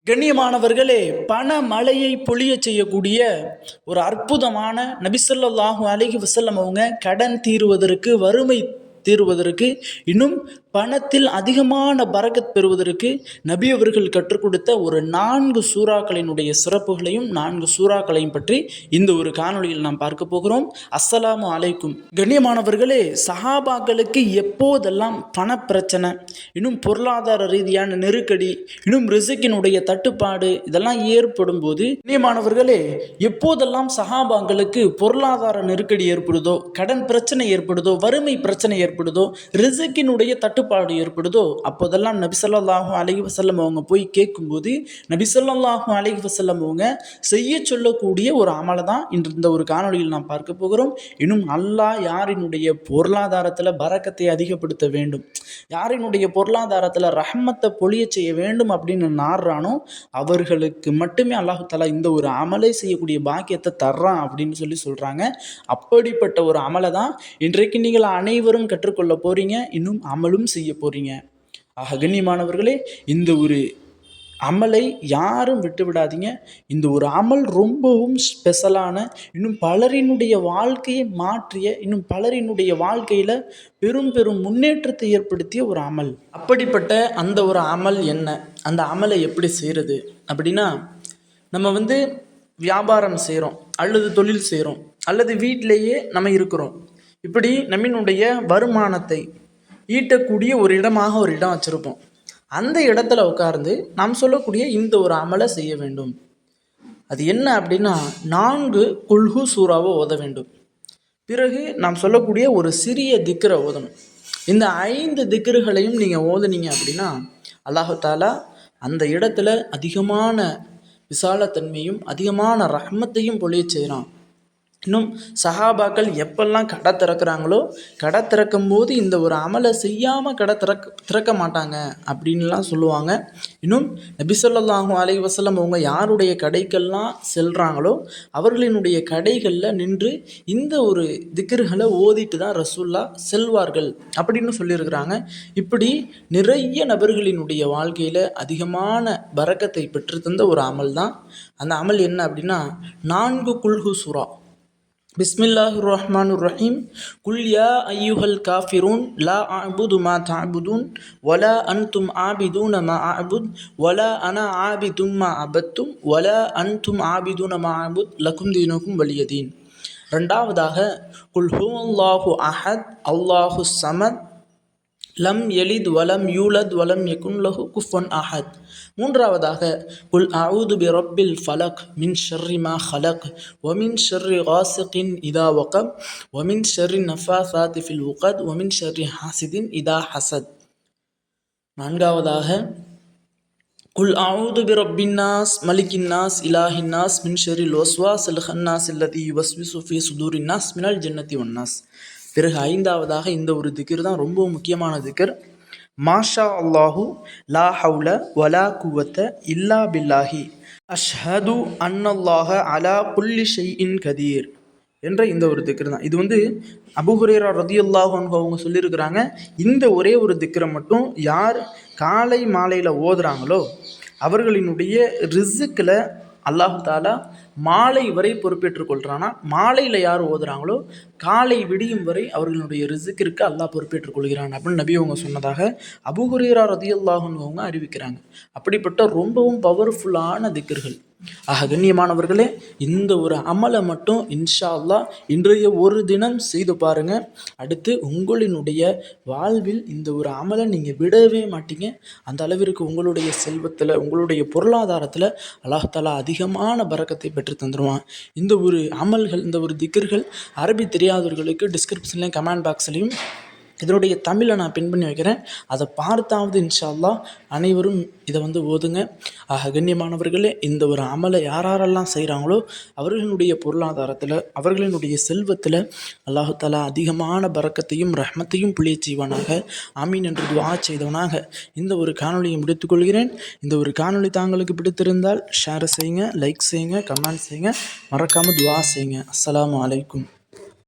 கண்ணியமானவர்களே, பண மழையை பொழிய செய்யக்கூடிய ஒரு அற்புதமான நபி ஸல்லல்லாஹு அலைஹி வஸல்லம் அவங்க கடன் தீருவதற்கு, வறுமை தீருவதற்கு, இன்னும் பணத்தில் அதிகமான பரக்கத் பெறுவதற்கு நபி அவர்கள் கற்றுக் கொடுத்த ஒரு 4 சூறாக்களினுடைய சிறப்புகளையும் 4 சூறாக்களையும் பற்றி இந்த ஒரு காணொளியில் நாம் பார்க்க போகிறோம். அஸ்ஸலாமு அலைக்கும். கண்ணியமானவர்களே, சஹாபாக்களுக்கு எப்போதெல்லாம் பணப்பிரச்சனை, இன்னும் பொருளாதார ரீதியான நெருக்கடி, இன்னும் ரிசுக்கினுடைய தட்டுப்பாடு இதெல்லாம் ஏற்படும் போது, கண்ணியமானவர்களே, எப்போதெல்லாம் சஹாபாக்களுக்கு பொருளாதார நெருக்கடி ஏற்படுதோ, கடன் பிரச்சனை ஏற்படுதோ, வறுமை பிரச்சனை ஏற்படுதோ, ரிசுக்கினுடைய தட்டுப்பாடு ஏற்படுதோ, அப்போதெல்லாம் நபி ஸல்லல்லாஹு அலைஹி வஸல்லம் அவங்க போய் கேட்கும்போது நபி ஸல்லல்லாஹு அலைஹி வஸல்லம் அவங்க செய்ய சொல்லக்கூடிய ஒரு அமலை தான் இன்று இந்த ஒரு காணொளியில் நாம் பார்க்க போகிறோம். இன்னும் அல்லாஹ் யாரினுடைய பொருளாதாரத்தில் பரக்கத்தை அதிகப்படுத்த வேண்டும், யாரினுடைய பொருளாதாரத்தில் ரஹ்மத்தை பொழிய செய்ய வேண்டும் அப்படின்னு நாடுறானோ அவர்களுக்கு மட்டுமே அல்லாஹ் தஆலா இந்த ஒரு அமலை செய்யக்கூடிய பாக்கியத்தை தர்றான் அப்படின்னு சொல்கிறாங்க. அப்படிப்பட்ட ஒரு அமலை தான் இன்றைக்கு நீங்கள் அனைவரும் கற்றுக்கொள்ள போறீங்க, இன்னும் அமலும் செய்ய போறீங்க. கண்ணியமானவர்களே, இந்த ஒரு அமலை யாரும் விட்டு விடாதீங்க. இந்த ஒரு அமல் ரொம்பவும் ஸ்பெஷலான, இன்னும் பலரினுடைய வாழ்க்கையை மாற்றிய, இன்னும் பலரினுடைய வாழ்க்கையில் பெரும் பெரும் முன்னேற்றத்தை ஏற்படுத்திய ஒரு அமல். அப்படிப்பட்ட அந்த ஒரு அமல் என்ன, அந்த அமலை எப்படி செய்கிறது அப்படின்னா, நம்ம வியாபாரம் செய்கிறோம், அல்லது தொழில் செய்கிறோம், அல்லது வீட்டிலேயே நம்ம இருக்கிறோம். இப்படி நம்மினுடைய வருமானத்தை ஈட்டக்கூடிய ஒரு இடமாக ஒரு இடம் வச்சுருப்போம். அந்த இடத்துல உட்கார்ந்து நாம் சொல்லக்கூடிய இந்த ஒரு அமலை செய்ய வேண்டும். அது என்ன அப்படின்னா, 4 குல்ஹு சூறாவை ஓத வேண்டும். பிறகு நாம் சொல்லக்கூடிய ஒரு சிறிய திக்ரை ஓதணும். இந்த 5 திக்ருகளையும் நீங்கள் ஓதுனீங்க அப்படின்னா அல்லாஹ் தஆலா அந்த இடத்துல அதிகமான விசாலத்தன்மையும் அதிகமான ரஹ்மத்தையும் பொழிய செய்கிறான். இன்னும் சஹாபாக்கள் எப்பெல்லாம் கடை திறக்கிறாங்களோ, கடை திறக்கும் போது இந்த ஒரு அமலை செய்யாமல் கடை திறக்க மாட்டாங்க அப்படின்லாம் சொல்லுவாங்க. இன்னும் நபி ஸல்லல்லாஹு அலைஹி வஸல்லம் அவங்க யாருடைய கடைக்கெல்லாம் செல்கிறாங்களோ அவர்களினுடைய கடைகளில் நின்று இந்த ஒரு திக்ருகளை ஓதிட்டு தான் ரசூல்லா செல்வார்கள் அப்படின்னு சொல்லியிருக்கிறாங்க. இப்படி நிறைய நபர்களினுடைய வாழ்க்கையில் அதிகமான பரக்கத்தை பெற்று தந்த ஒரு அமல் தான். அந்த அமல் என்ன அப்படின்னா, 4 குல்ஹு சூரா. பிஸ்மில்லாஹிர் ரஹ்மானிர் ரஹீம். குல் யா அய்யுஹல் காஃபிரூன் லா அஅபுது மா தஅபுதூன் வலா அன்தும் ஆபிதூன மா அஅபுத் வலா அனா ஆபிதும் மா அபத்தும் வலா அன்தும் ஆபிதூன மா அஅபுத் லகும் தீனுக்கும் வலியதீன். ரெண்டாவதாக குல் ஹுவல்லாஹு அஹத் அல்லாஹுஸ் ஸமத் லம் யலித் வலம் யூலத் வலம் யகுன் லஹு குஃபுவன் அஹத். மூன்றாவதாக குல் அஊது பி ரப்பில் ஃபலக் மின் ஷர்ரி மா ஹலக் வ மின் ஷர்ரி காசிகின் இதா வகப் வ மின் ஷர்ரி நஃபாசாத்தி ஃபில் உகத் வ மின் ஷர்ரி ஹாசிதின் இதா ஹசத். நான்காவதாக குல் அஊது பி ரப்பின் நாஸ் மலிக்கின் நாஸ் இலாஹின் நாஸ் மின் ஷர்ரில் வஸ்வாஸில் ஹன்னாஸ் அல்லதி யுவஸ்விசு ஃபீ சுதூரின் நாஸ் மினல் ஜன்னத்தி வன் நாஸ். பிறகு 5ஆவதாக இந்த ஒரு திக்ர் தான் ரொம்ப முக்கியமான திக்ர். மாஷா அல்லாஹு லா ஹவுல வலா குவத்த இல்லா பில்லாஹி அஷ்ஹது அன்னல்லாஹ அலா குல்லி ஷைஇன் கதீர் என்ற இந்த ஒரு திக்ர் தான். இது அபூ ஹுரைரா ரலியல்லாஹு அன்ஹு அவங்க சொல்லியிருக்கிறாங்க. இந்த ஒரே ஒரு திக்ரை மட்டும் யார் காலை மாலையில் ஓதுறாங்களோ அவர்களினுடைய ரிசுக்கில் அல்லாஹ் தஆலா மாலை வரை பொறுப்பேற்றுக் கொள்கிறானா. மாலையில் யார் ஓதுறாங்களோ காலை விடியும் வரை அவர்களுடைய ரிசுக்கிற்கு அல்லாஹ் பொறுப்பேற்றுக் கொள்கிறான் அப்படின்னு நபி அவங்க சொன்னதாக அபூ ஹுரைரா ரலியல்லாஹு அன்ஹு அவங்க அறிவிக்கிறாங்க. அப்படிப்பட்ட ரொம்பவும் பவர்ஃபுல்லான திக்ர்கள். கண்ணியமானவர்களே, இந்த ஒரு அமலை மட்டும் இன்ஷா அல்லாஹ் இன்றைய ஒரு தினம் செய்து பாருங்கள். அடுத்து உங்களினுடைய வாழ்வில் இந்த ஒரு அமலை நீங்கள் விடவே மாட்டீங்க. அந்த அளவிற்கு உங்களுடைய செல்வத்தில், உங்களுடைய பொருளாதாரத்தில் அல்லாஹ் தஆலா அதிகமான பரக்கத்தை பெற்று தந்துடுவான். இந்த ஒரு அமல்கள், இந்த ஒரு திக்ர்கள் அரபி தெரியாதவர்களுக்கு டிஸ்கிரிப்ஷன்லையும் கமெண்ட் பாக்ஸ்லையும் இதனுடைய தமிழை நான் பின் பண்ணி வைக்கிறேன். அதை பார்த்தாவது இன்ஷா அல்லாஹ் அனைவரும் இதை ஓதுங்க. கண்ணியமானவர்களே, இந்த ஒரு அமலை யாரெல்லாம் செய்கிறாங்களோ அவர்களுடைய பொருளாதாரத்தில், அவர்களினுடைய செல்வத்தில் அல்லாஹ் தஆலா அதிகமான பரக்கத்தையும் ரஹ்மத்தையும் பொழிய செய்வானாக. ஆமீன் என்று துஆ செய்தவனாக இந்த ஒரு காணொலியை முடித்துக்கொள்கிறேன். இந்த ஒரு காணொலி தாங்களுக்கு பிடித்திருந்தால் ஷேர் செய்யுங்க, லைக் செய்யுங்க, கமெண்ட் செய்யுங்க, மறக்காமல் துஆ செய்யுங்க. அஸ்ஸலாமு அலைக்கும்.